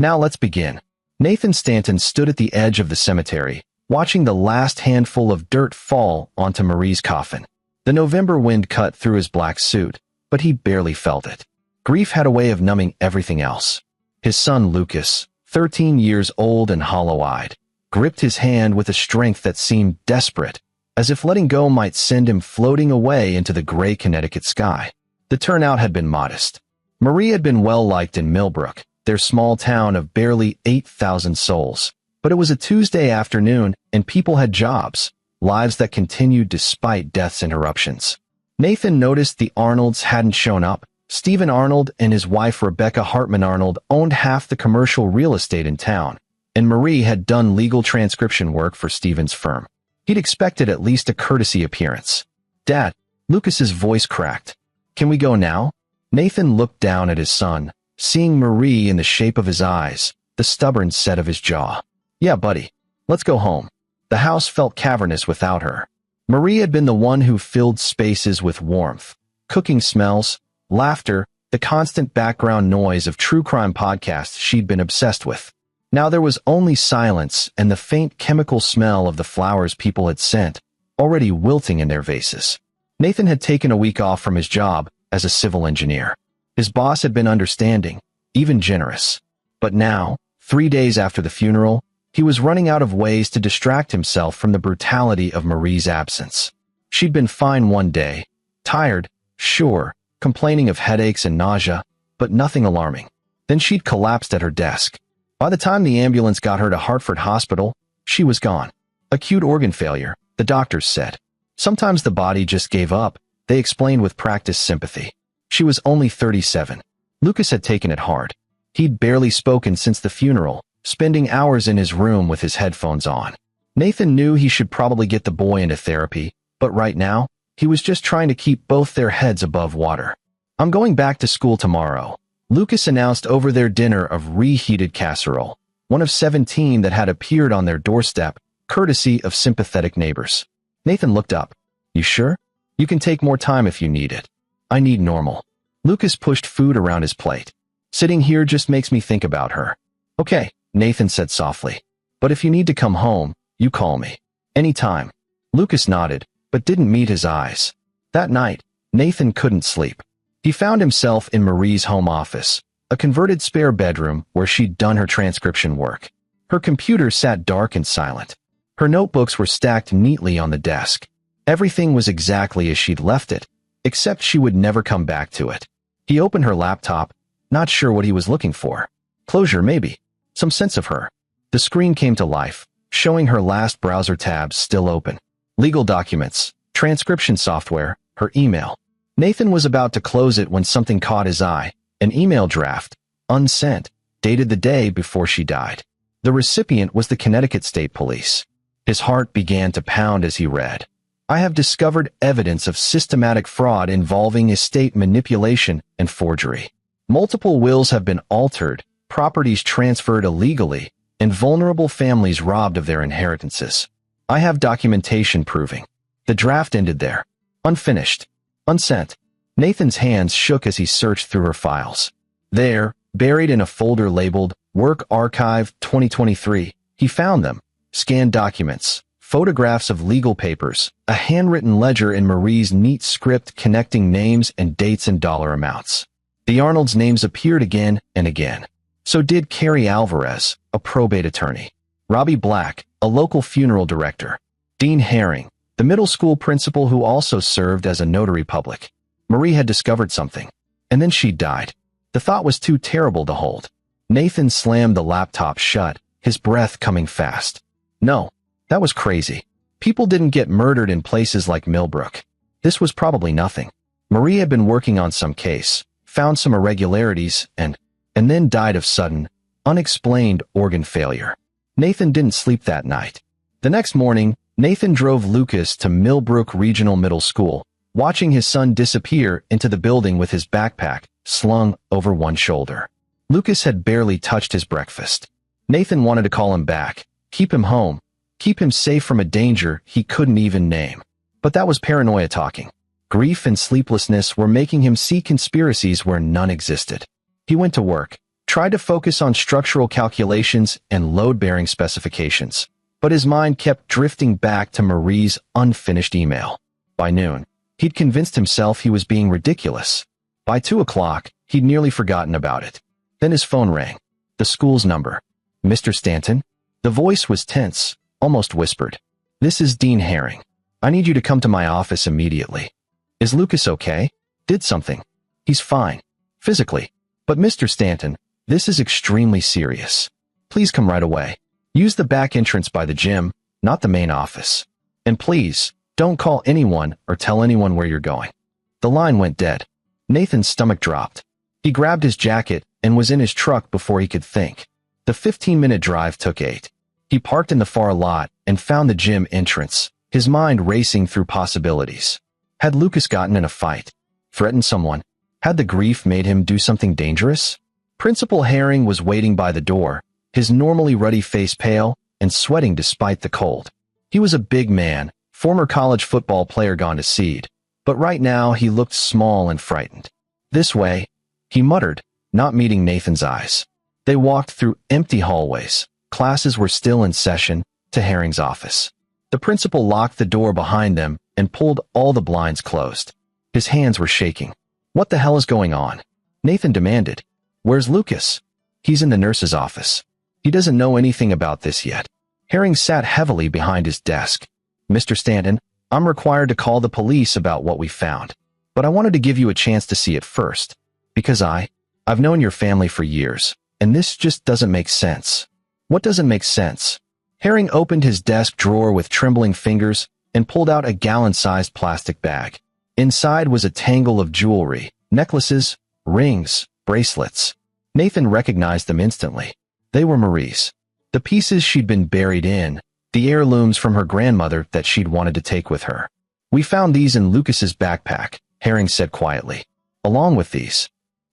Now let's begin. Nathan Stanton stood at the edge of the cemetery, watching the last handful of dirt fall onto Marie's coffin. The November wind cut through his black suit, but he barely felt it. Grief had a way of numbing everything else. His son Lucas, 13 years old and hollow-eyed, gripped his hand with a strength that seemed desperate, as if letting go might send him floating away into the gray Connecticut sky. The turnout had been modest. Marie had been well-liked in Millbrook, their small town of barely 8,000 souls. But it was a Tuesday afternoon, and people had jobs, lives that continued despite death's interruptions. Nathan noticed the Arnolds hadn't shown up. Stephen Arnold and his wife Rebecca Hartman Arnold owned half the commercial real estate in town, and Marie had done legal transcription work for Stephen's firm. He'd expected at least a courtesy appearance. "Dad," Lucas's voice cracked. "Can we go now?" Nathan looked down at his son, seeing Marie in the shape of his eyes, the stubborn set of his jaw. "Yeah, buddy. Let's go home." The house felt cavernous without her. Marie had been the one who filled spaces with warmth, cooking smells, laughter, the constant background noise of true crime podcasts she'd been obsessed with. Now there was only silence and the faint chemical smell of the flowers people had sent, already wilting in their vases. Nathan had taken a week off from his job as a civil engineer. His boss had been understanding, even generous. But now, 3 days after the funeral, he was running out of ways to distract himself from the brutality of Marie's absence. She'd been fine one day, tired, sure, complaining of headaches and nausea, but nothing alarming. Then she'd collapsed at her desk. By the time the ambulance got her to Hartford Hospital, she was gone. Acute organ failure, the doctors said. Sometimes the body just gave up, they explained with practiced sympathy. She was only 37. Lucas had taken it hard. He'd barely spoken since the funeral, spending hours in his room with his headphones on. Nathan knew he should probably get the boy into therapy, but right now, he was just trying to keep both their heads above water. "I'm going back to school tomorrow," Lucas announced over their dinner of reheated casserole, one of 17 that had appeared on their doorstep, courtesy of sympathetic neighbors. Nathan looked up. "You sure? You can take more time if you need it." "I need normal." Lucas pushed food around his plate. "Sitting here just makes me think about her." "Okay," Nathan said softly. "But if you need to come home, you call me. Anytime." Lucas nodded, but didn't meet his eyes. That night, Nathan couldn't sleep. He found himself in Marie's home office, a converted spare bedroom where she'd done her transcription work. Her computer sat dark and silent. Her notebooks were stacked neatly on the desk. Everything was exactly as she'd left it, except she would never come back to it. He opened her laptop, not sure what he was looking for. Closure, maybe. Some sense of her. The screen came to life, showing her last browser tabs still open. Legal documents, transcription software, her email. Nathan was about to close it when something caught his eye, an email draft, unsent, dated the day before she died. The recipient was the Connecticut State Police. His heart began to pound as he read. "I have discovered evidence of systematic fraud involving estate manipulation and forgery. Multiple wills have been altered, properties transferred illegally, and vulnerable families robbed of their inheritances. I have documentation proving." The draft ended there. Unfinished. Unsent. Nathan's hands shook as he searched through her files. There, buried in a folder labeled Work Archive 2023, he found them. Scanned documents, photographs of legal papers, a handwritten ledger in Marie's neat script connecting names and dates and dollar amounts. The Arnolds' names appeared again and again. So did Carrie Alvarez, a probate attorney. Robbie Black, a local funeral director. Dean Herring, the middle school principal who also served as a notary public. Marie had discovered something. And then she died. The thought was too terrible to hold. Nathan slammed the laptop shut, his breath coming fast. No, that was crazy. People didn't get murdered in places like Millbrook. This was probably nothing. Marie had been working on some case, found some irregularities, and then died of sudden, unexplained organ failure. Nathan didn't sleep that night. The next morning, Nathan drove Lucas to Millbrook Regional Middle School, watching his son disappear into the building with his backpack slung over one shoulder. Lucas had barely touched his breakfast. Nathan wanted to call him back, keep him home, keep him safe from a danger he couldn't even name. But that was paranoia talking. Grief and sleeplessness were making him see conspiracies where none existed. He went to work, tried to focus on structural calculations and load-bearing specifications, but his mind kept drifting back to Marie's unfinished email. By noon, he'd convinced himself he was being ridiculous. By 2 o'clock, he'd nearly forgotten about it. Then his phone rang. The school's number. "Mr. Stanton?" The voice was tense, almost whispered. "This is Dean Herring. I need you to come to my office immediately." "Is Lucas okay? Did something?" "He's fine. Physically. But Mr. Stanton, this is extremely serious. Please come right away. Use the back entrance by the gym, not the main office. And please, don't call anyone or tell anyone where you're going." The line went dead. Nathan's stomach dropped. He grabbed his jacket and was in his truck before he could think. The 15-minute drive took 8. He parked in the far lot and found the gym entrance, his mind racing through possibilities. Had Lucas gotten in a fight? Threatened someone? Had the grief made him do something dangerous? Principal Herring was waiting by the door, his normally ruddy face pale and sweating despite the cold. He was a big man, former college football player gone to seed, but right now he looked small and frightened. "This way," he muttered, not meeting Nathan's eyes. They walked through empty hallways. Classes were still in session, to Herring's office. The principal locked the door behind them and pulled all the blinds closed. His hands were shaking. "What the hell is going on?" Nathan demanded. "Where's Lucas?" "He's in the nurse's office. He doesn't know anything about this yet." Herring sat heavily behind his desk. "Mr. Stanton, I'm required to call the police about what we found. But I wanted to give you a chance to see it first. Because I've known your family for years, and this just doesn't make sense." "What doesn't make sense?" Herring opened his desk drawer with trembling fingers and pulled out a gallon-sized plastic bag. Inside was a tangle of jewelry, necklaces, rings, bracelets. Nathan recognized them instantly. They were Marie's. The pieces she'd been buried in, the heirlooms from her grandmother that she'd wanted to take with her. "We found these in Lucas's backpack," Herring said quietly. "Along with these."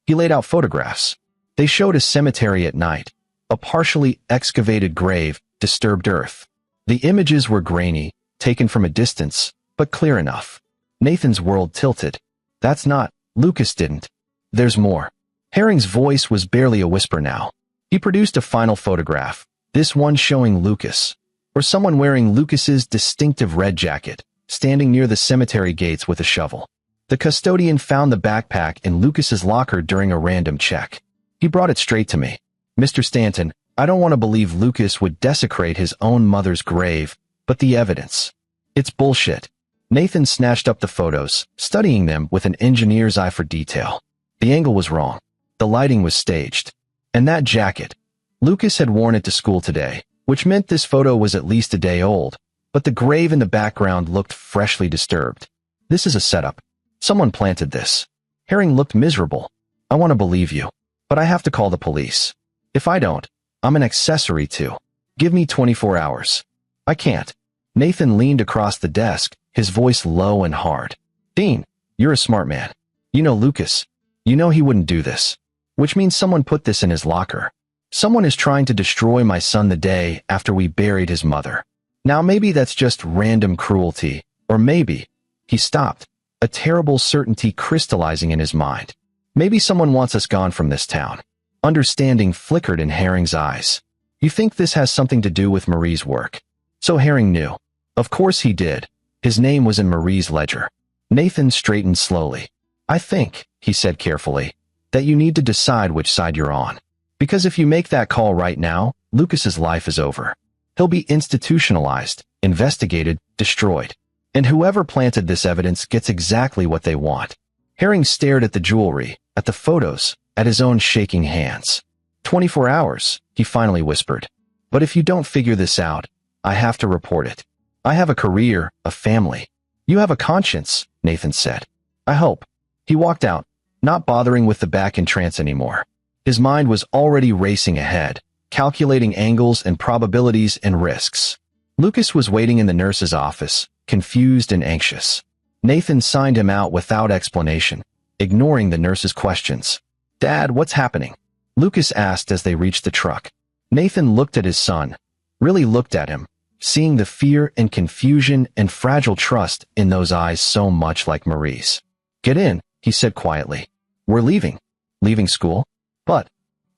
He laid out photographs. They showed a cemetery at night, a partially excavated grave, disturbed earth. The images were grainy, taken from a distance, but clear enough. Nathan's world tilted. "That's not, Lucas didn't. There's more." Herring's voice was barely a whisper now. He produced a final photograph, this one showing Lucas, or someone wearing Lucas's distinctive red jacket, standing near the cemetery gates with a shovel. The custodian found the backpack in Lucas's locker during a random check. He brought it straight to me. "Mr. Stanton, I don't want to believe Lucas would desecrate his own mother's grave, but the evidence. It's bullshit." Nathan snatched up the photos, studying them with an engineer's eye for detail. The angle was wrong. The lighting was staged. And that jacket. Lucas had worn it to school today, which meant this photo was at least a day old, but the grave in the background looked freshly disturbed. "This is a setup. Someone planted this." Herring looked miserable. "I want to believe you, but I have to call the police. If I don't, I'm an accessory to. Give me 24 hours. "I can't." Nathan leaned across the desk, his voice low and hard. "Dean, you're a smart man. You know Lucas. You know he wouldn't do this. Which means someone put this in his locker. Someone is trying to destroy my son the day after we buried his mother. Now maybe that's just random cruelty, or maybe..." He stopped, a terrible certainty crystallizing in his mind. "Maybe someone wants us gone from this town." Understanding flickered in Herring's eyes. "You think this has something to do with Marie's work?" So Herring knew. Of course he did. His name was in Marie's ledger. Nathan straightened slowly. "I think," he said carefully, "that you need to decide which side you're on. Because if you make that call right now, Lucas's life is over. He'll be institutionalized, investigated, destroyed. And whoever planted this evidence gets exactly what they want." Herring stared at the jewelry, at the photos, at his own shaking hands. 24 hours, he finally whispered. "But if you don't figure this out, I have to report it. I have a career, a family." "You have a conscience," Nathan said. "I hope." He walked out, not bothering with the back entrance anymore. His mind was already racing ahead, calculating angles and probabilities and risks. Lucas was waiting in the nurse's office, confused and anxious. Nathan signed him out without explanation, ignoring the nurse's questions. "Dad, what's happening?" Lucas asked as they reached the truck. Nathan looked at his son, really looked at him, seeing the fear and confusion and fragile trust in those eyes so much like Marie's. "Get in," he said quietly. "We're leaving." "Leaving school?" "But..."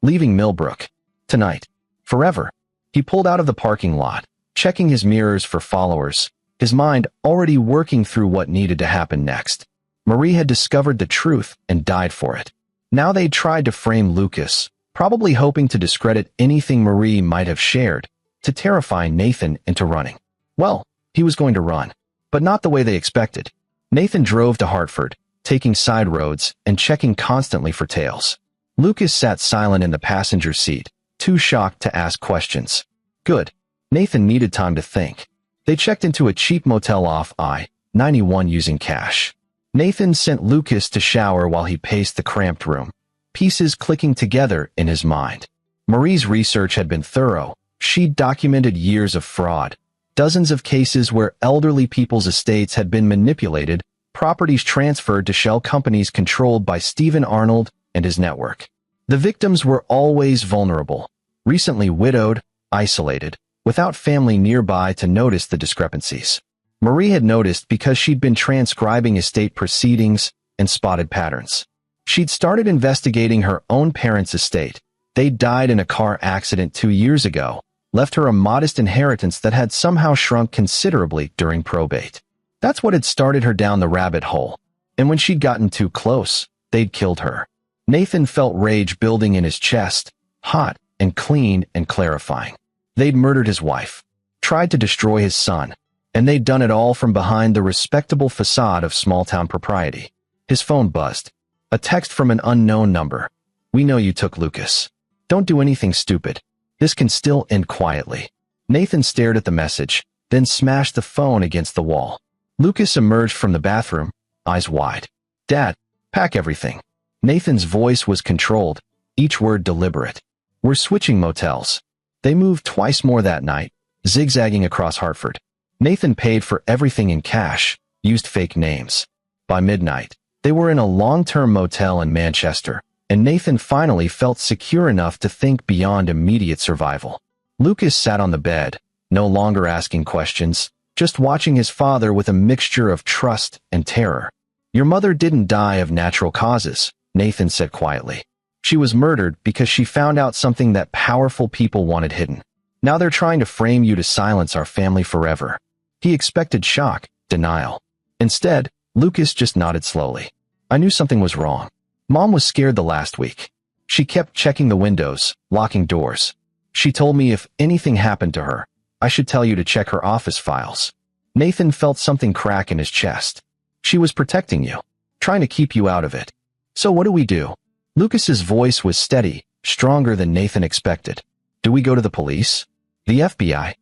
leaving Millbrook. Tonight. Forever. He pulled out of the parking lot, checking his mirrors for followers, his mind already working through what needed to happen next. Marie had discovered the truth and died for it. Now they'd tried to frame Lucas, probably hoping to discredit anything Marie might have shared, to terrify Nathan into running. Well, he was going to run, but not the way they expected. Nathan drove to Hartford, taking side roads and checking constantly for tails. Lucas sat silent in the passenger seat, too shocked to ask questions. Good. Nathan needed time to think. They checked into a cheap motel off I-91 using cash. Nathan sent Lucas to shower while he paced the cramped room, pieces clicking together in his mind. Marie's research had been thorough. She'd documented years of fraud, dozens of cases where elderly people's estates had been manipulated, properties transferred to shell companies controlled by Stephen Arnold and his network. The victims were always vulnerable, recently widowed, isolated, without family nearby to notice the discrepancies. Marie had noticed because she'd been transcribing estate proceedings and spotted patterns. She'd started investigating her own parents' estate. They died in a car accident 2 years ago, left her a modest inheritance that had somehow shrunk considerably during probate. That's what had started her down the rabbit hole. And when she'd gotten too close, they'd killed her. Nathan felt rage building in his chest, hot and clean and clarifying. They'd murdered his wife, tried to destroy his son, and they'd done it all from behind the respectable facade of small-town propriety. His phone buzzed. A text from an unknown number. "We know you took Lucas. Don't do anything stupid. This can still end quietly." Nathan stared at the message, then smashed the phone against the wall. Lucas emerged from the bathroom, eyes wide. "Dad, pack everything." Nathan's voice was controlled, each word deliberate. "We're switching motels." They moved twice more that night, zigzagging across Hartford. Nathan paid for everything in cash, used fake names. By midnight, they were in a long-term motel in Manchester, and Nathan finally felt secure enough to think beyond immediate survival. Lucas sat on the bed, no longer asking questions, just watching his father with a mixture of trust and terror. "Your mother didn't die of natural causes," Nathan said quietly. "She was murdered because she found out something that powerful people wanted hidden. Now they're trying to frame you to silence our family forever." He expected shock, denial. Instead, Lucas just nodded slowly. "I knew something was wrong. Mom was scared the last week. She kept checking the windows, locking doors. She told me if anything happened to her, I should tell you to check her office files." Nathan felt something crack in his chest. "She was protecting you, trying to keep you out of it. So what do we do?" Lucas's voice was steady, stronger than Nathan expected. "Do we go to the police? The FBI?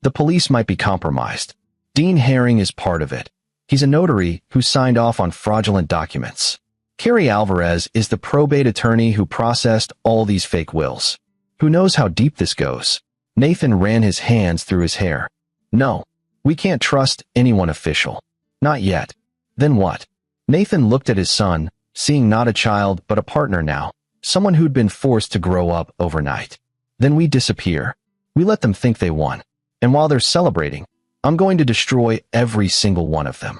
The police might be compromised. Dean Herring is part of it. He's a notary who signed off on fraudulent documents. Carrie Alvarez is the probate attorney who processed all these fake wills. Who knows how deep this goes?" Nathan ran his hands through his hair. "No, we can't trust anyone official. Not yet." "Then what?" Nathan looked at his son, seeing not a child but a partner now, someone who'd been forced to grow up overnight. "Then we disappear. We let them think they won. And while they're celebrating, I'm going to destroy every single one of them."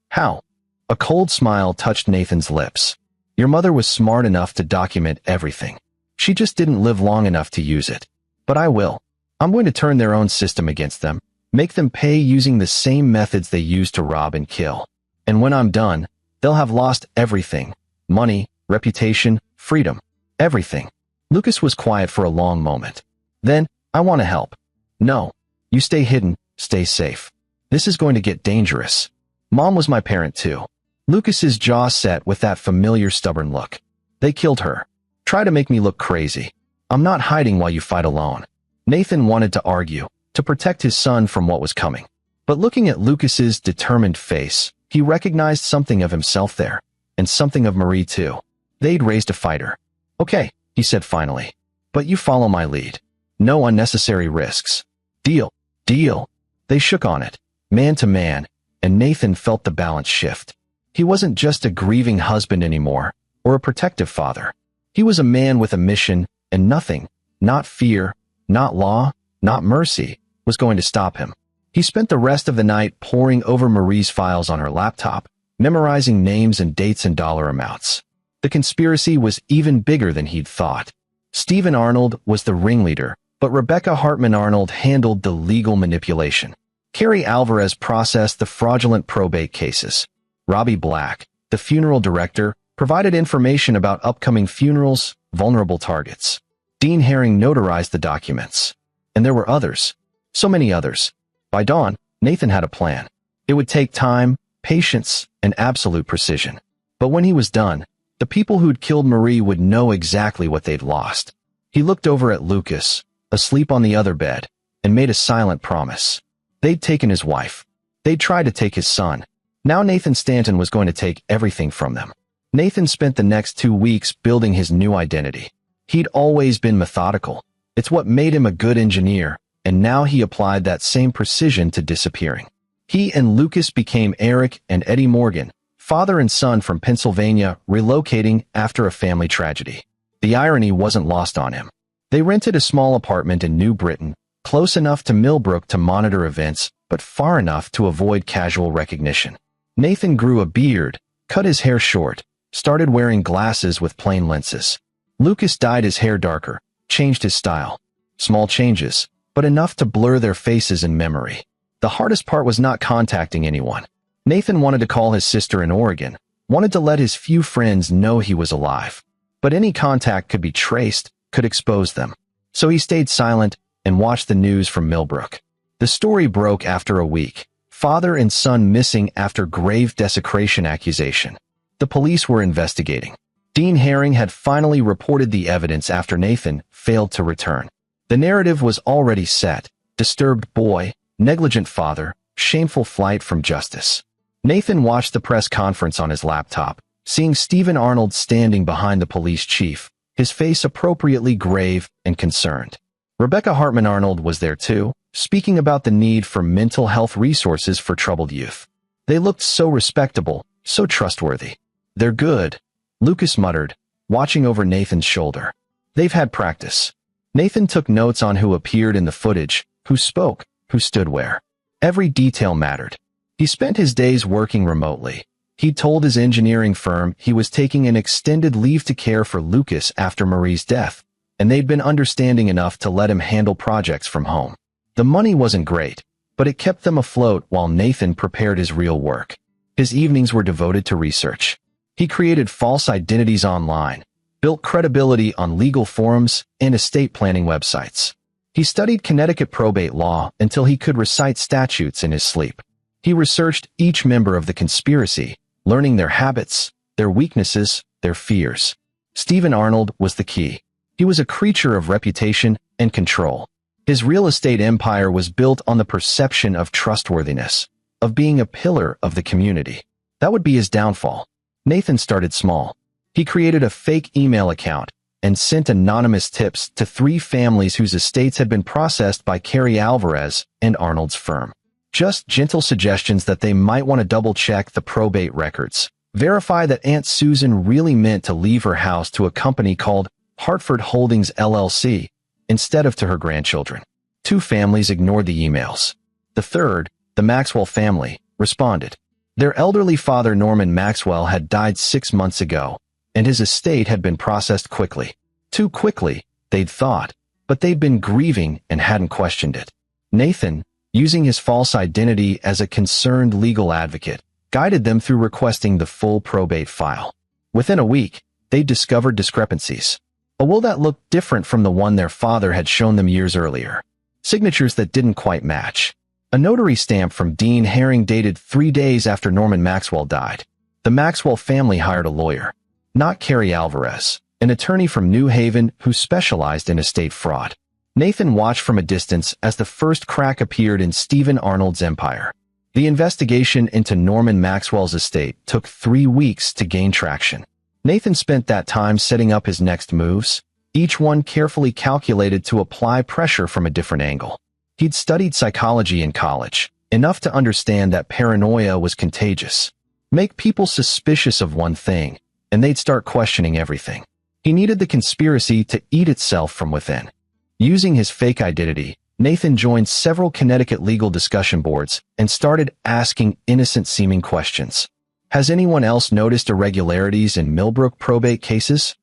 "How?" A cold smile touched Nathan's lips. "Your mother was smart enough to document everything. She just didn't live long enough to use it. But I will. I'm going to turn their own system against them, make them pay using the same methods they used to rob and kill. And when I'm done, they'll have lost everything. Money, reputation, freedom. Everything." Lucas was quiet for a long moment. Then, "I want to help." "No. You stay hidden, stay safe. This is going to get dangerous. Mom was my parent too." Lucas's jaw set with that familiar stubborn look. "They killed her. Try to make me look crazy. I'm not hiding while you fight alone." Nathan wanted to argue, to protect his son from what was coming. But looking at Lucas's determined face, he recognized something of himself there, and something of Marie too. They'd raised a fighter. "Okay," he said finally. "But you follow my lead. No unnecessary risks. Deal. Deal." They shook on it, man to man, and Nathan felt the balance shift. He wasn't just a grieving husband anymore, or a protective father. He was a man with a mission, and nothing, not fear, not law, not mercy, was going to stop him. He spent the rest of the night poring over Marie's files on her laptop, memorizing names and dates and dollar amounts. The conspiracy was even bigger than he'd thought. Stephen Arnold was the ringleader, but Rebecca Hartman Arnold handled the legal manipulation. Carrie Alvarez processed the fraudulent probate cases. Robbie Black, the funeral director, provided information about upcoming funerals, vulnerable targets. Dean Herring notarized the documents. And there were others. So many others. By dawn, Nathan had a plan. It would take time, patience, and absolute precision. But when he was done, the people who'd killed Marie would know exactly what they'd lost. He looked over at Lucas, asleep on the other bed, and made a silent promise. They'd taken his wife. They'd tried to take his son. Now Nathan Stanton was going to take everything from them. Nathan spent the next 2 weeks building his new identity. He'd always been methodical. It's what made him a good engineer, and now he applied that same precision to disappearing. He and Lucas became Eric and Eddie Morgan, father and son from Pennsylvania, relocating after a family tragedy. The irony wasn't lost on him. They rented a small apartment in New Britain, close enough to Millbrook to monitor events, but far enough to avoid casual recognition. Nathan grew a beard, cut his hair short, started wearing glasses with plain lenses. Lucas dyed his hair darker, changed his style. Small changes, but enough to blur their faces in memory. The hardest part was not contacting anyone. Nathan wanted to call his sister in Oregon, wanted to let his few friends know he was alive. But any contact could be traced, could expose them. So he stayed silent and watched the news from Millbrook. The story broke after a week. Father and son missing after grave desecration accusation. The police were investigating. Dean Herring had finally reported the evidence after Nathan failed to return. The narrative was already set. Disturbed boy, negligent father, shameful flight from justice. Nathan watched the press conference on his laptop, seeing Stephen Arnold standing behind the police chief, his face appropriately grave and concerned. Rebecca Hartman Arnold was there too, speaking about the need for mental health resources for troubled youth. They looked so respectable, so trustworthy. They're good, Lucas muttered, watching over Nathan's shoulder. They've had practice. Nathan took notes on who appeared in the footage, who spoke, who stood where. Every detail mattered. He spent his days working remotely. He told his engineering firm he was taking an extended leave to care for Lucas after Marie's death, and they'd been understanding enough to let him handle projects from home. The money wasn't great, but it kept them afloat while Nathan prepared his real work. His evenings were devoted to research. He created false identities online, built credibility on legal forums and estate planning websites. He studied Connecticut probate law until he could recite statutes in his sleep. He researched each member of the conspiracy, learning their habits, their weaknesses, their fears. Stephen Arnold was the key. He was a creature of reputation and control. His real estate empire was built on the perception of trustworthiness, of being a pillar of the community. That would be his downfall. Nathan started small. He created a fake email account and sent anonymous tips to 3 families whose estates had been processed by Carrie Alvarez and Arnold's firm. Just gentle suggestions that they might want to double-check the probate records, verify that Aunt Susan really meant to leave her house to a company called Hartford Holdings LLC, instead of to her grandchildren. 2 families ignored the emails. The third, the Maxwell family, responded. Their elderly father Norman Maxwell had died 6 months ago, and his estate had been processed quickly. Too quickly, they'd thought, but they'd been grieving and hadn't questioned it. Nathan, using his false identity as a concerned legal advocate, guided them through requesting the full probate file. Within a week, they discovered discrepancies. A will that looked different from the one their father had shown them years earlier. Signatures that didn't quite match. A notary stamp from Dean Herring dated 3 days after Norman Maxwell died. The Maxwell family hired a lawyer. Not Carrie Alvarez, an attorney from New Haven who specialized in estate fraud. Nathan watched from a distance as the first crack appeared in Stephen Arnold's empire. The investigation into Norman Maxwell's estate took 3 weeks to gain traction. Nathan spent that time setting up his next moves, each one carefully calculated to apply pressure from a different angle. He'd studied psychology in college, enough to understand that paranoia was contagious. Make people suspicious of one thing, and they'd start questioning everything. He needed the conspiracy to eat itself from within. Using his fake identity, Nathan joined several Connecticut legal discussion boards and started asking innocent-seeming questions. Has anyone else noticed irregularities in Millbrook probate cases?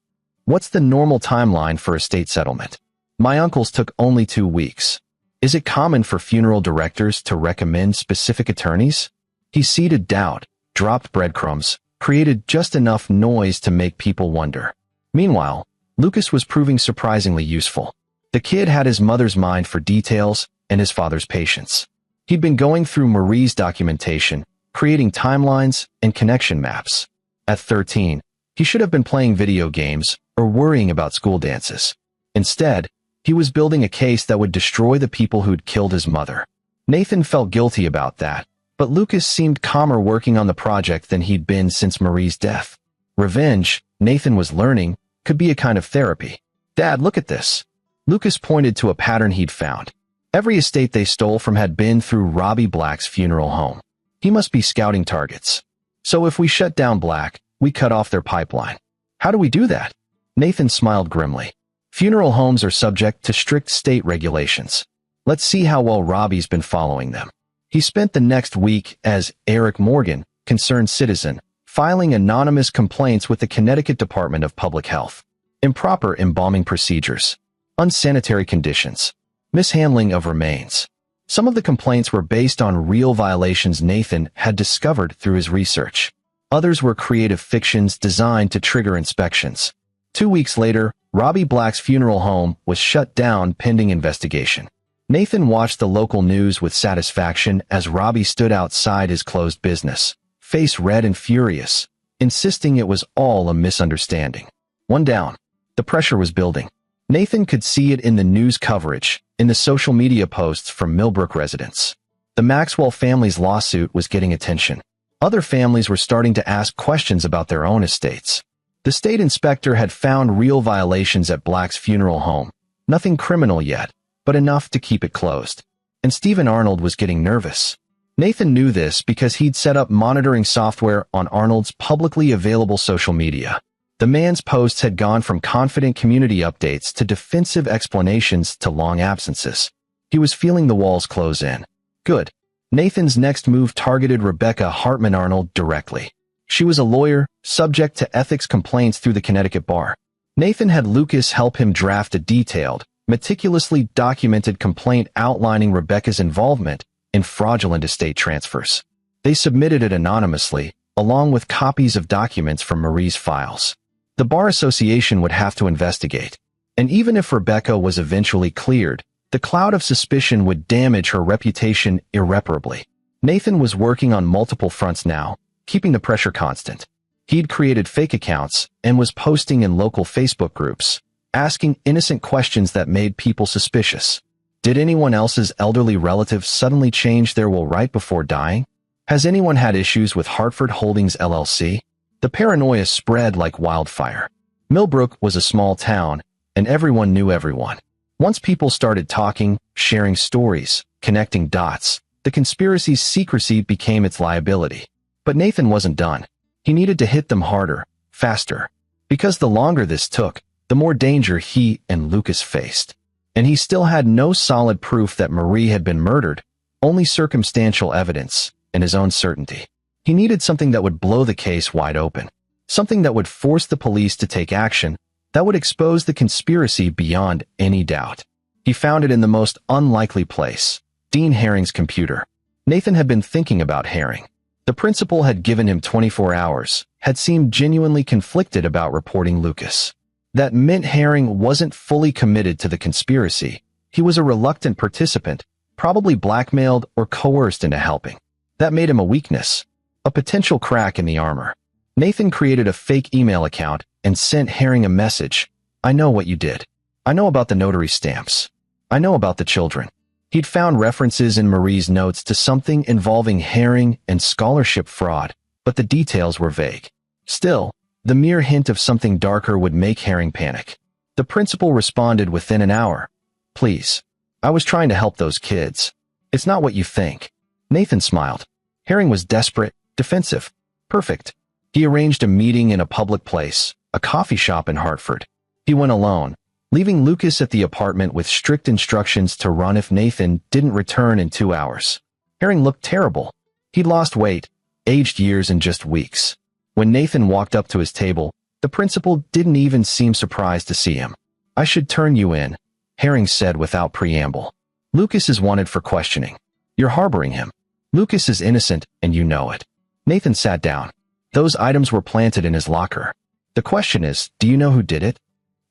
What's the normal timeline for estate settlement? My uncle's took only 2 weeks. Is it common for funeral directors to recommend specific attorneys? He seeded doubt, dropped breadcrumbs, created just enough noise to make people wonder. Meanwhile, Lucas was proving surprisingly useful. The kid had his mother's mind for details and his father's patience. He'd been going through Marie's documentation, creating timelines and connection maps. At 13, he should have been playing video games or worrying about school dances. Instead, he was building a case that would destroy the people who'd killed his mother. Nathan felt guilty about that, but Lucas seemed calmer working on the project than he'd been since Marie's death. Revenge, Nathan was learning, could be a kind of therapy. "Dad, look at this." Lucas pointed to a pattern he'd found. Every estate they stole from had been through Robbie Black's funeral home. He must be scouting targets. So if we shut down Black, we cut off their pipeline. How do we do that? Nathan smiled grimly. Funeral homes are subject to strict state regulations. Let's see how well Robbie's been following them. He spent the next week as Eric Morgan, concerned citizen, filing anonymous complaints with the Connecticut Department of Public Health. Improper embalming procedures, unsanitary conditions, mishandling of remains. Some of the complaints were based on real violations Nathan had discovered through his research. Others were creative fictions designed to trigger inspections. 2 weeks later, Robbie Black's funeral home was shut down pending investigation. Nathan watched the local news with satisfaction as Robbie stood outside his closed business, face red and furious, insisting it was all a misunderstanding. One down. The pressure was building. Nathan could see it in the news coverage, in the social media posts from Millbrook residents. The Maxwell family's lawsuit was getting attention. Other families were starting to ask questions about their own estates. The state inspector had found real violations at Black's funeral home. Nothing criminal yet, but enough to keep it closed. And Stephen Arnold was getting nervous. Nathan knew this because he'd set up monitoring software on Arnold's publicly available social media. The man's posts had gone from confident community updates to defensive explanations to long absences. He was feeling the walls close in. Good. Nathan's next move targeted Rebecca Hartman Arnold directly. She was a lawyer, subject to ethics complaints through the Connecticut bar. Nathan had Lucas help him draft a detailed, meticulously documented complaint outlining Rebecca's involvement in fraudulent estate transfers. They submitted it anonymously, along with copies of documents from Marie's files. The Bar Association would have to investigate, and even if Rebecca was eventually cleared, the cloud of suspicion would damage her reputation irreparably. Nathan was working on multiple fronts now, keeping the pressure constant. He'd created fake accounts and was posting in local Facebook groups, asking innocent questions that made people suspicious. Did anyone else's elderly relative suddenly change their will right before dying? Has anyone had issues with Hartford Holdings LLC? The paranoia spread like wildfire. Millbrook was a small town, and everyone knew everyone. Once people started talking, sharing stories, connecting dots, the conspiracy's secrecy became its liability. But Nathan wasn't done. He needed to hit them harder, faster. Because the longer this took, the more danger he and Lucas faced. And he still had no solid proof that Marie had been murdered, only circumstantial evidence and his own certainty. He needed something that would blow the case wide open. Something that would force the police to take action, that would expose the conspiracy beyond any doubt. He found it in the most unlikely place, Dean Herring's computer. Nathan had been thinking about Herring. The principal had given him 24 hours, had seemed genuinely conflicted about reporting Lucas. That meant Herring wasn't fully committed to the conspiracy. He was a reluctant participant, probably blackmailed or coerced into helping. That made him a weakness, a potential crack in the armor. Nathan created a fake email account and sent Herring a message. I know what you did. I know about the notary stamps. I know about the children. He'd found references in Marie's notes to something involving Herring and scholarship fraud, but the details were vague. Still, the mere hint of something darker would make Herring panic. The principal responded within an hour. Please. I was trying to help those kids. It's not what you think. Nathan smiled. Herring was desperate, defensive. Perfect. He arranged a meeting in a public place, a coffee shop in Hartford. He went alone, leaving Lucas at the apartment with strict instructions to run if Nathan didn't return in 2 hours. Herring looked terrible. He'd lost weight, aged years in just weeks. When Nathan walked up to his table, The principal didn't even seem surprised to see him. I should turn you in, Herring said without preamble. Lucas is wanted for questioning. You're harboring him. Lucas is innocent, and you know it. Nathan sat down. Those items were planted in his locker. The question is, do you know who did it?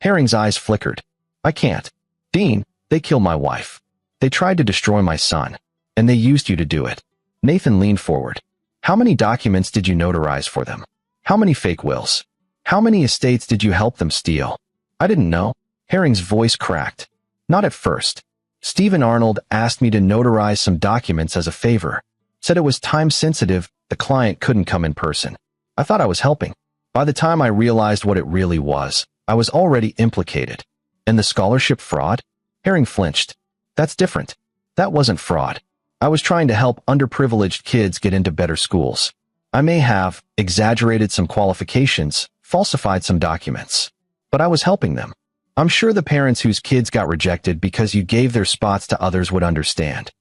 Herring's eyes flickered. I can't. Dean, they killed my wife. They tried to destroy my son, and they used you to do it. Nathan leaned forward. How many documents did you notarize for them? How many fake wills? How many estates did you help them steal? I didn't know. Herring's voice cracked. Not at first. Stephen Arnold asked me to notarize some documents as a favor. Said it was time-sensitive, the client couldn't come in person. I thought I was helping. By the time I realized what it really was, I was already implicated. And the scholarship fraud? Herring flinched. That's different. That wasn't fraud. I was trying to help underprivileged kids get into better schools. I may have exaggerated some qualifications, falsified some documents. But I was helping them. I'm sure the parents whose kids got rejected because you gave their spots to others would understand.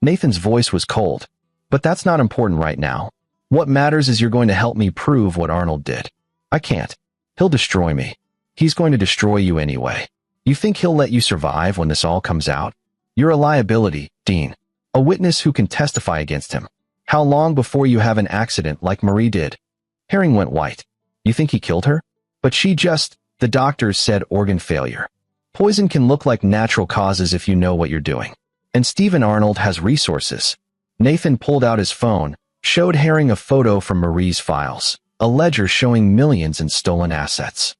Nathan's voice was cold. But that's not important right now. What matters is you're going to help me prove what Arnold did. I can't. He'll destroy me. He's going to destroy you anyway. You think he'll let you survive when this all comes out? You're a liability, Dean. A witness who can testify against him. How long before you have an accident like Marie did? Herring went white. You think he killed her? But the doctors said organ failure. Poison can look like natural causes if you know what you're doing. And Stephen Arnold has resources. Nathan pulled out his phone, showed Herring a photo from Marie's files, a ledger showing millions in stolen assets.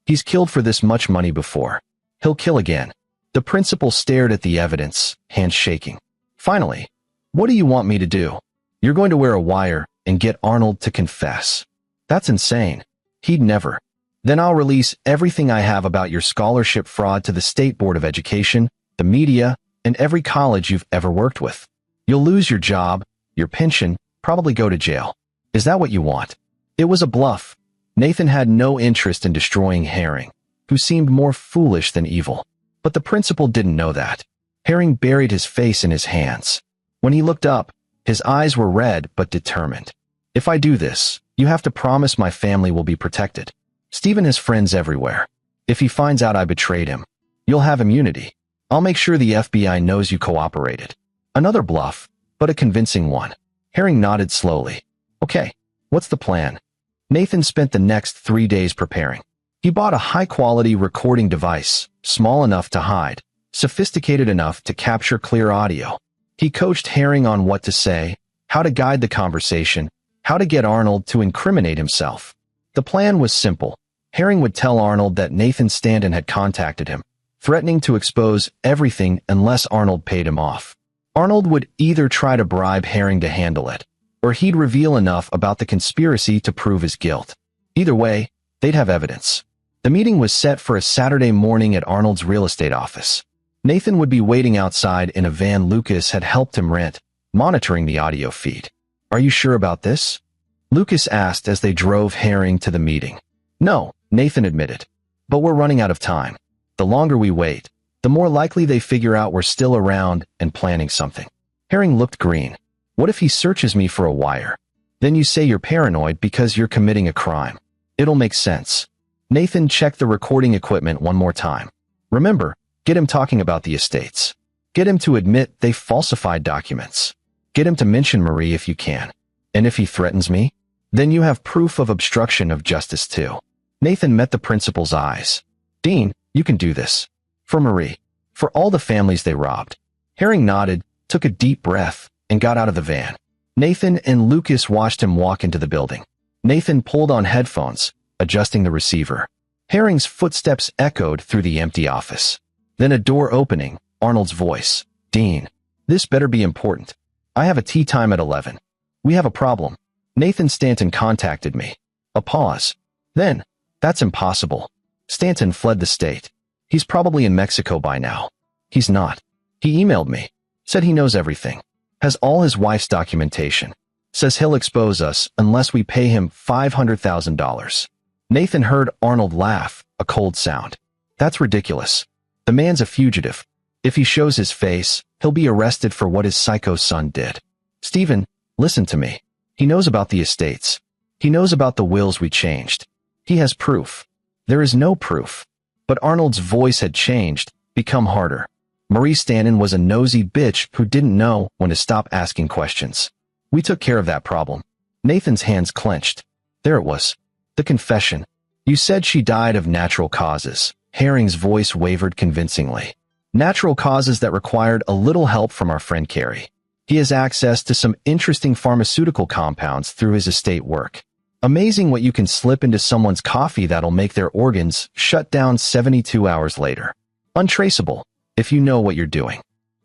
He's killed for this much money before. He'll kill again. The principal stared at the evidence, hands shaking. Finally, what do you want me to do? You're going to wear a wire and get Arnold to confess. That's insane. He'd never. Then I'll release everything I have about your scholarship fraud to the State Board of Education, the media, and every college you've ever worked with. You'll lose your job, your pension, probably go to jail. Is that what you want? It was a bluff. Nathan had no interest in destroying Herring, who seemed more foolish than evil. But the principal didn't know that. Herring buried his face in his hands. When he looked up, his eyes were red but determined. If I do this, you have to promise my family will be protected. Stephen has friends everywhere. If he finds out I betrayed him, you'll have immunity. I'll make sure the FBI knows you cooperated. Another bluff, but a convincing one. Herring nodded slowly. Okay, what's the plan? Nathan spent the next 3 days preparing. He bought a high-quality recording device, small enough to hide, sophisticated enough to capture clear audio. He coached Herring on what to say, how to guide the conversation, how to get Arnold to incriminate himself. The plan was simple. Herring would tell Arnold that Nathan Stanton had contacted him, threatening to expose everything unless Arnold paid him off. Arnold would either try to bribe Herring to handle it, or he'd reveal enough about the conspiracy to prove his guilt. Either way, they'd have evidence. The meeting was set for a Saturday morning at Arnold's real estate office. Nathan would be waiting outside in a van Lucas had helped him rent, monitoring the audio feed. Are you sure about this? Lucas asked as they drove Herring to the meeting. No, Nathan admitted. But we're running out of time. The longer we wait, the more likely they figure out we're still around and planning something. Herring looked green. What if he searches me for a wire? Then you say you're paranoid because you're committing a crime. It'll make sense. Nathan checked the recording equipment one more time. Remember, get him talking about the estates. Get him to admit they falsified documents. Get him to mention Marie if you can. And if he threatens me, then you have proof of obstruction of justice too. Nathan met the principal's eyes. Dean, you can do this. For Marie. For all the families they robbed. Herring nodded, took a deep breath, and got out of the van. Nathan and Lucas watched him walk into the building. Nathan pulled on headphones, adjusting the receiver. Herring's footsteps echoed through the empty office. Then a door opening, Arnold's voice. Dean, this better be important. I have a tea time at 11. We have a problem. Nathan Stanton contacted me. A pause. Then, that's impossible. Stanton fled the state. He's probably in Mexico by now. He's not. He emailed me. Said he knows everything. Has all his wife's documentation. Says he'll expose us unless we pay him $500,000. Nathan heard Arnold laugh, a cold sound. That's ridiculous. The man's a fugitive. If he shows his face, he'll be arrested for what his psycho son did. Stephen, listen to me. He knows about the estates. He knows about the wills we changed. He has proof. There is no proof. But Arnold's voice had changed, become harder. Marie Stanton was a nosy bitch who didn't know when to stop asking questions. We took care of that problem. Nathan's hands clenched. There it was. The confession. You said she died of natural causes. Herring's voice wavered convincingly. Natural causes that required a little help from our friend Carrie. He has access to some interesting pharmaceutical compounds through his estate work. Amazing what you can slip into someone's coffee that'll make their organs shut down 72 hours later. Untraceable, if you know what you're doing.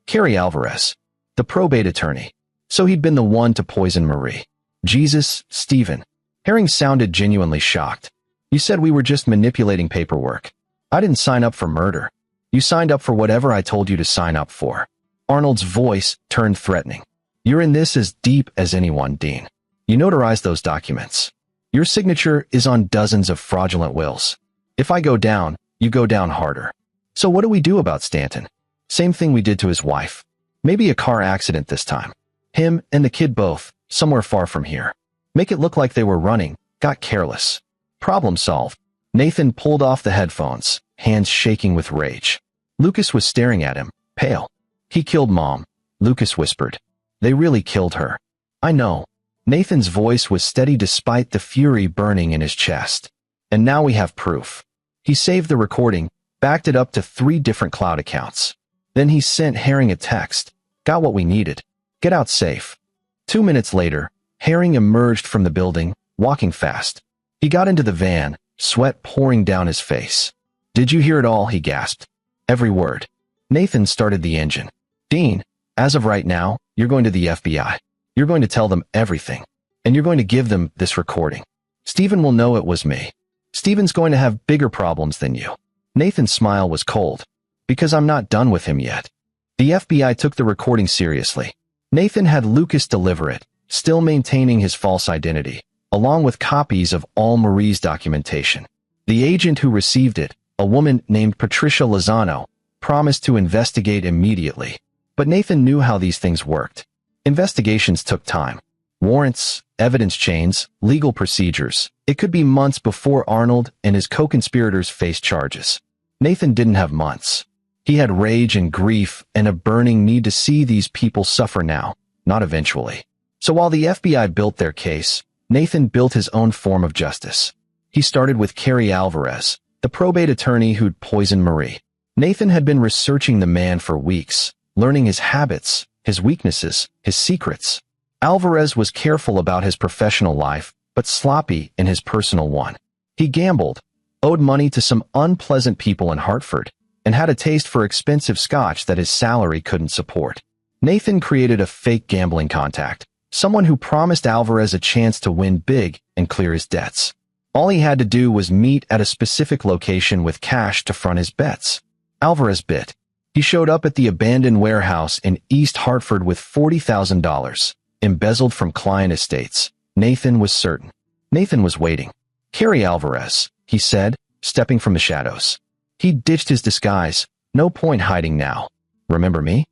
Carrie Alvarez, the probate attorney. So he'd been the one to poison Marie. Jesus, Stephen. Herring sounded genuinely shocked. You said we were just manipulating paperwork. I didn't sign up for murder. You signed up for whatever I told you to sign up for. Arnold's voice turned threatening. You're in this as deep as anyone, Dean. You notarized those documents. Your signature is on dozens of fraudulent wills. If I go down, you go down harder. So what do we do about Stanton? Same thing we did to his wife. Maybe a car accident this time. Him and the kid both, somewhere far from here. Make it look like they were running, got careless. Problem solved. Nathan pulled off the headphones, hands shaking with rage. Lucas was staring at him, pale. He killed Mom, Lucas whispered. They really killed her. I know. Nathan's voice was steady despite the fury burning in his chest. And now we have proof. He saved the recording, backed it up to 3 different cloud accounts. Then he sent Herring a text. Got what we needed. Get out safe. 2 minutes later, Herring emerged from the building, walking fast. He got into the van, sweat pouring down his face. Did you hear it all? He gasped. Every word. Nathan started the engine. Dean, as of right now, you're going to the FBI. You're going to tell them everything. And you're going to give them this recording. Stephen will know it was me. Stephen's going to have bigger problems than you. Nathan's smile was cold. Because I'm not done with him yet. The FBI took the recording seriously. Nathan had Lucas deliver it, still maintaining his false identity, along with copies of all Marie's documentation. The agent who received it, a woman named Patricia Lozano, promised to investigate immediately. But Nathan knew how these things worked. Investigations took time. Warrants, evidence chains, legal procedures. It could be months before Arnold and his co-conspirators faced charges. Nathan didn't have months. He had rage and grief and a burning need to see these people suffer now, not eventually. So while the FBI built their case, Nathan built his own form of justice. He started with Carrie Alvarez, the probate attorney who'd poisoned Marie. Nathan had been researching the man for weeks, learning his habits, his weaknesses, his secrets. Alvarez was careful about his professional life, but sloppy in his personal one. He gambled, owed money to some unpleasant people in Hartford, and had a taste for expensive scotch that his salary couldn't support. Nathan created a fake gambling contact, someone who promised Alvarez a chance to win big and clear his debts. All he had to do was meet at a specific location with cash to front his bets. Alvarez bit. He showed up at the abandoned warehouse in East Hartford with $40,000, embezzled from client estates. Nathan was certain. Nathan was waiting. Carrie Alvarez, he said, stepping from the shadows. He ditched his disguise. No point hiding now. Remember me?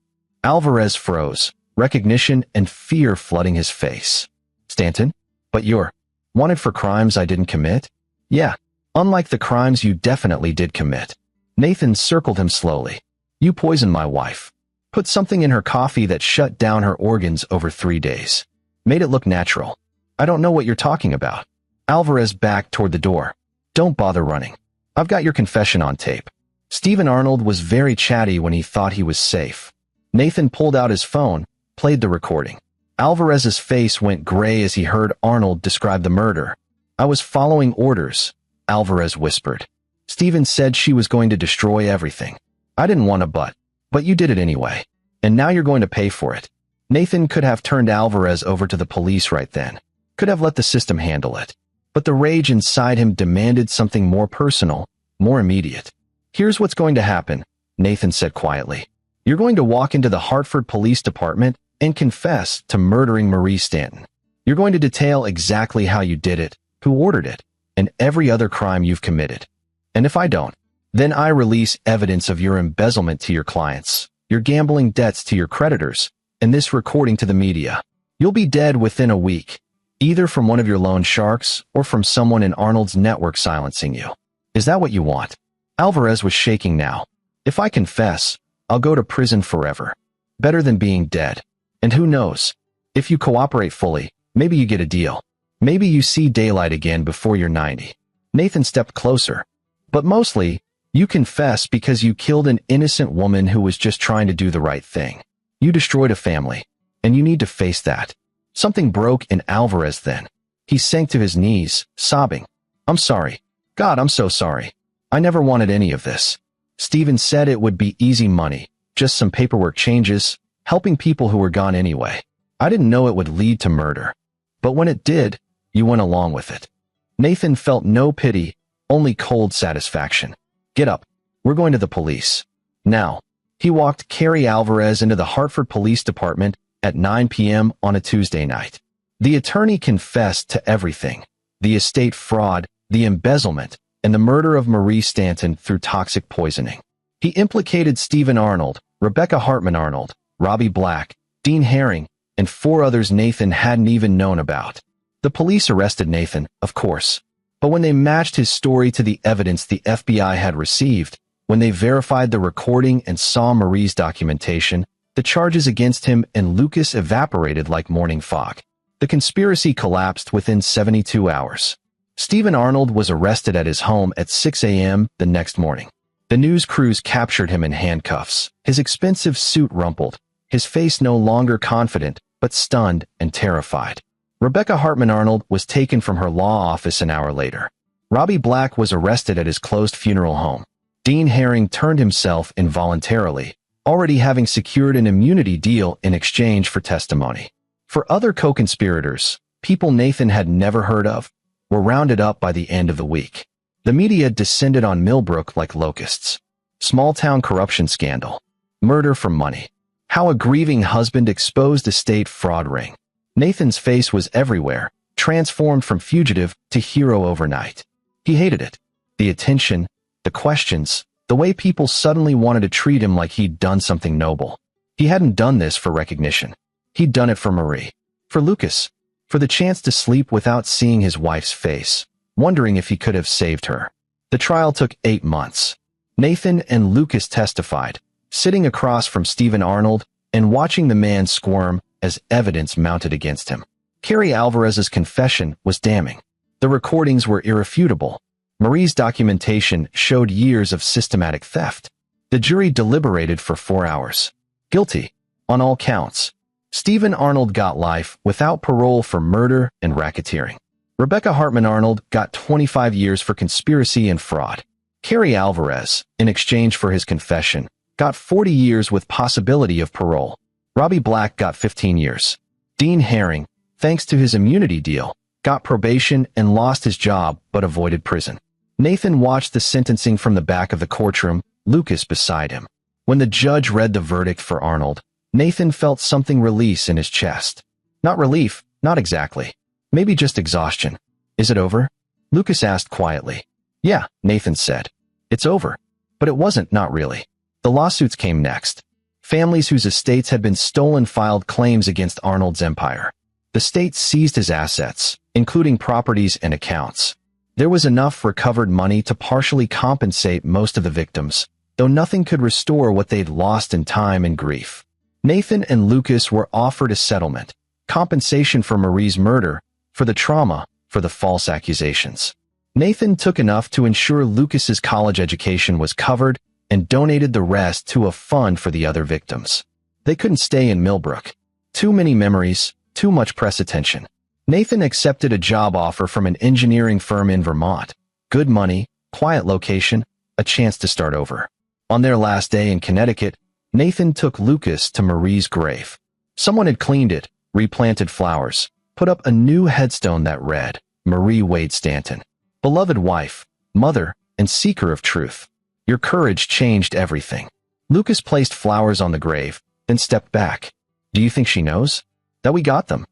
Alvarez froze, recognition and fear flooding his face. Stanton? But you're wanted for crimes I didn't commit? Yeah, unlike the crimes you definitely did commit. Nathan circled him slowly. You poisoned my wife. Put something in her coffee that shut down her organs over 3 days. Made it look natural. I don't know what you're talking about. Alvarez backed toward the door. Don't bother running. I've got your confession on tape. Stephen Arnold was very chatty when he thought he was safe. Nathan pulled out his phone, played the recording. Alvarez's face went gray as he heard Arnold describe the murder. I was following orders, Alvarez whispered. Stephen said she was going to destroy everything. I didn't want to but you did it anyway. And now you're going to pay for it. Nathan could have turned Alvarez over to the police right then. Could have let the system handle it. But the rage inside him demanded something more personal, more immediate. Here's what's going to happen, Nathan said quietly. You're going to walk into the Hartford Police Department and confess to murdering Marie Stanton. You're going to detail exactly how you did it, who ordered it, and every other crime you've committed. And if I don't, then I release evidence of your embezzlement to your clients, your gambling debts to your creditors, and this recording to the media. You'll be dead within a week. either from one of your loan sharks or from someone in Arnold's network silencing you. Is that what you want? Alvarez was shaking now. If I confess, I'll go to prison forever. Better than being dead. And who knows? If you cooperate fully, maybe you get a deal. Maybe you see daylight again before you're 90. Nathan stepped closer. But mostly, you confess because you killed an innocent woman who was just trying to do the right thing. You destroyed a family, and you need to face that. Something broke in Alvarez then. He sank to his knees, sobbing. I'm sorry. God, I'm so sorry. I never wanted any of this. Steven said it would be easy money, just some paperwork changes, helping people who were gone anyway. I didn't know it would lead to murder. But when it did, you went along with it. Nathan felt no pity, only cold satisfaction. Get up. We're going to the police. Now. He walked Carrie Alvarez into the Hartford Police Department at 9 p.m. on a Tuesday night. The attorney confessed to everything. The estate fraud, the embezzlement, and the murder of Marie Stanton through toxic poisoning. He implicated Stephen Arnold, Rebecca Hartman Arnold, Robbie Black, Dean Herring, and 4 others Nathan hadn't even known about. The police arrested Nathan, of course. But when they matched his story to the evidence the FBI had received, when they verified the recording and saw Marie's documentation, the charges against him and Lucas evaporated like morning fog. The conspiracy collapsed within 72 hours. Stephen Arnold was arrested at his home at 6 a.m. the next morning. The news crews captured him in handcuffs, his expensive suit rumpled, his face no longer confident, but stunned and terrified. Rebecca Hartman Arnold was taken from her law office an hour later. Robbie Black was arrested at his closed funeral home. Dean Herring turned himself involuntarily, already having secured an immunity deal in exchange for testimony. For other co-conspirators, people Nathan had never heard of, were rounded up by the end of the week. The media descended on Millbrook like locusts. Small-town corruption scandal. Murder for money. How a grieving husband exposed a state fraud ring. Nathan's face was everywhere, transformed from fugitive to hero overnight. He hated it. The attention, the questions, the way people suddenly wanted to treat him like he'd done something noble. He hadn't done this for recognition. He'd done it for Marie. For Lucas. For the chance to sleep without seeing his wife's face, wondering if he could have saved her. The trial took 8 months. Nathan and Lucas testified, sitting across from Stephen Arnold and watching the man squirm as evidence mounted against him. Carrie Alvarez's confession was damning. The recordings were irrefutable. Marie's documentation showed years of systematic theft. The jury deliberated for 4 hours. Guilty. On all counts. Stephen Arnold got life without parole for murder and racketeering. Rebecca Hartman Arnold got 25 years for conspiracy and fraud. Carrie Alvarez, in exchange for his confession, got 40 years with possibility of parole. Robbie Black got 15 years. Dean Herring, thanks to his immunity deal, got probation and lost his job but avoided prison. Nathan watched the sentencing from the back of the courtroom, Lucas beside him. When the judge read the verdict for Arnold, Nathan felt something release in his chest. Not relief, not exactly. Maybe just exhaustion. Is it over? Lucas asked quietly. Yeah, Nathan said. It's over. But it wasn't, not really. The lawsuits came next. Families whose estates had been stolen filed claims against Arnold's empire. The state seized his assets, including properties and accounts. There was enough recovered money to partially compensate most of the victims, though nothing could restore what they'd lost in time and grief. Nathan and Lucas were offered a settlement, compensation for Marie's murder, for the trauma, for the false accusations. Nathan took enough to ensure Lucas's college education was covered and donated the rest to a fund for the other victims. They couldn't stay in Millbrook. Too many memories, too much press attention. Nathan accepted a job offer from an engineering firm in Vermont. Good money, quiet location, a chance to start over. On their last day in Connecticut, Nathan took Lucas to Marie's grave. Someone had cleaned it, replanted flowers, put up a new headstone that read, Marie Wade Stanton. Beloved wife, mother, and seeker of truth. Your courage changed everything. Lucas placed flowers on the grave, then stepped back. Do you think she knows? That we got them?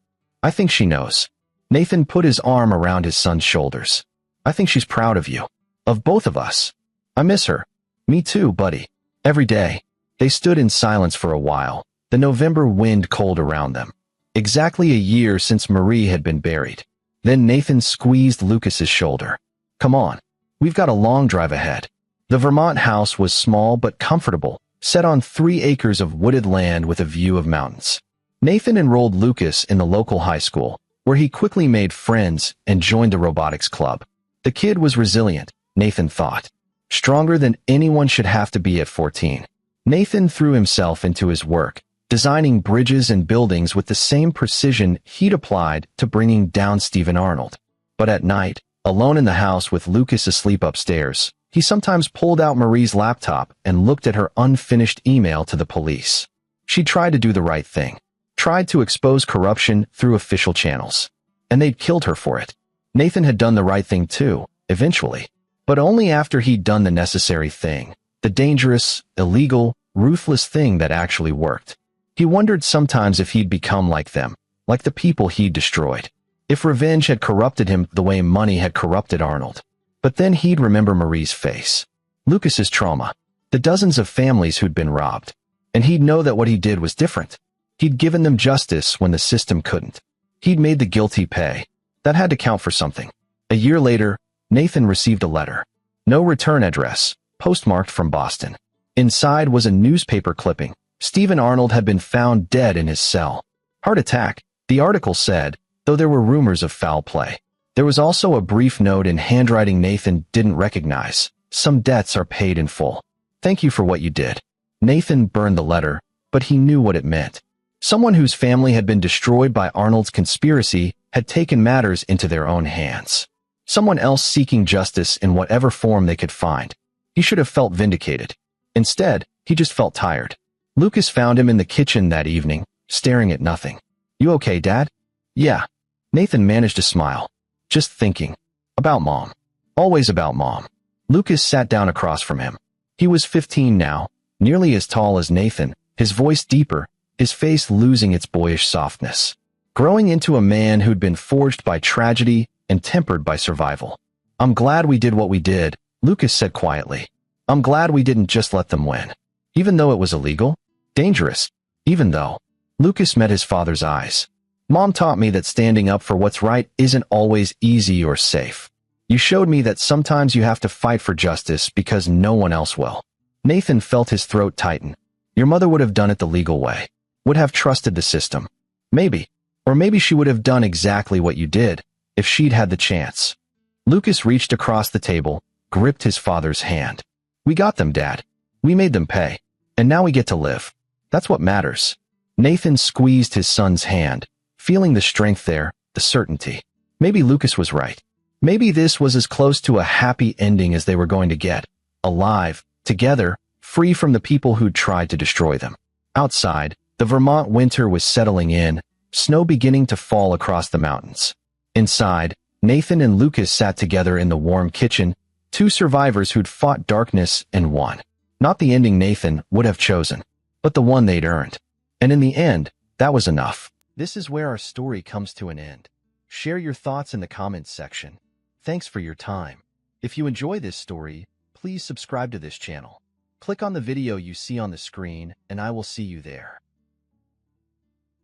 I think she knows. Nathan put his arm around his son's shoulders. I think she's proud of you. Of both of us. I miss her. Me too, buddy. Every day. They stood in silence for a while, the November wind cold around them. Exactly a year since Marie had been buried. Then Nathan squeezed Lucas's shoulder. Come on, we've got a long drive ahead. The Vermont house was small but comfortable, set on 3 acres of wooded land with a view of mountains. Nathan enrolled Lucas in the local high school, where he quickly made friends and joined the robotics club. The kid was resilient, Nathan thought. Stronger than anyone should have to be at 14. Nathan threw himself into his work, designing bridges and buildings with the same precision he'd applied to bringing down Stephen Arnold. But at night, alone in the house with Lucas asleep upstairs, he sometimes pulled out Marie's laptop and looked at her unfinished email to the police. She tried to do the right thing, tried to expose corruption through official channels. And they'd killed her for it. Nathan had done the right thing too, eventually. But only after he'd done the necessary thing, the dangerous, illegal, ruthless thing that actually worked. He wondered sometimes if he'd become like them, like the people he'd destroyed. If revenge had corrupted him the way money had corrupted Arnold. But then he'd remember Marie's face, Lucas's trauma, the dozens of families who'd been robbed. And he'd know that what he did was different. He'd given them justice when the system couldn't. He'd made the guilty pay. That had to count for something. A year later, Nathan received a letter. No return address, postmarked from Boston. Inside was a newspaper clipping. Stephen Arnold had been found dead in his cell. Heart attack, the article said, though there were rumors of foul play. There was also a brief note in handwriting Nathan didn't recognize. Some debts are paid in full. Thank you for what you did. Nathan burned the letter, but he knew what it meant. Someone whose family had been destroyed by Arnold's conspiracy had taken matters into their own hands. Someone else seeking justice in whatever form they could find. He should have felt vindicated. Instead, he just felt tired. Lucas found him in the kitchen that evening, staring at nothing. You okay, Dad? Yeah. Nathan managed to smile. Just thinking. About Mom. Always about Mom. Lucas sat down across from him. He was 15 now, nearly as tall as Nathan, his voice deeper, his face losing its boyish softness. Growing into a man who'd been forged by tragedy and tempered by survival. I'm glad we did what we did, Lucas said quietly. I'm glad we didn't just let them win. Even though it was illegal, dangerous, even though. Lucas met his father's eyes. Mom taught me that standing up for what's right isn't always easy or safe. You showed me that sometimes you have to fight for justice because no one else will. Nathan felt his throat tighten. Your mother would have done it the legal way. Would have trusted the system. Maybe. Or maybe she would have done exactly what you did, if she'd had the chance. Lucas reached across the table, gripped his father's hand. We got them, Dad. We made them pay. And now we get to live. That's what matters. Nathan squeezed his son's hand, feeling the strength there, the certainty. Maybe Lucas was right. Maybe this was as close to a happy ending as they were going to get. Alive, together, free from the people who'd tried to destroy them. Outside, the Vermont winter was settling in, snow beginning to fall across the mountains. Inside, Nathan and Lucas sat together in the warm kitchen, 2 survivors who'd fought darkness and won. Not the ending Nathan would have chosen, but the one they'd earned. And in the end, that was enough. This is where our story comes to an end. Share your thoughts in the comments section. Thanks for your time. If you enjoy this story, please subscribe to this channel. Click on the video you see on the screen, and I will see you there.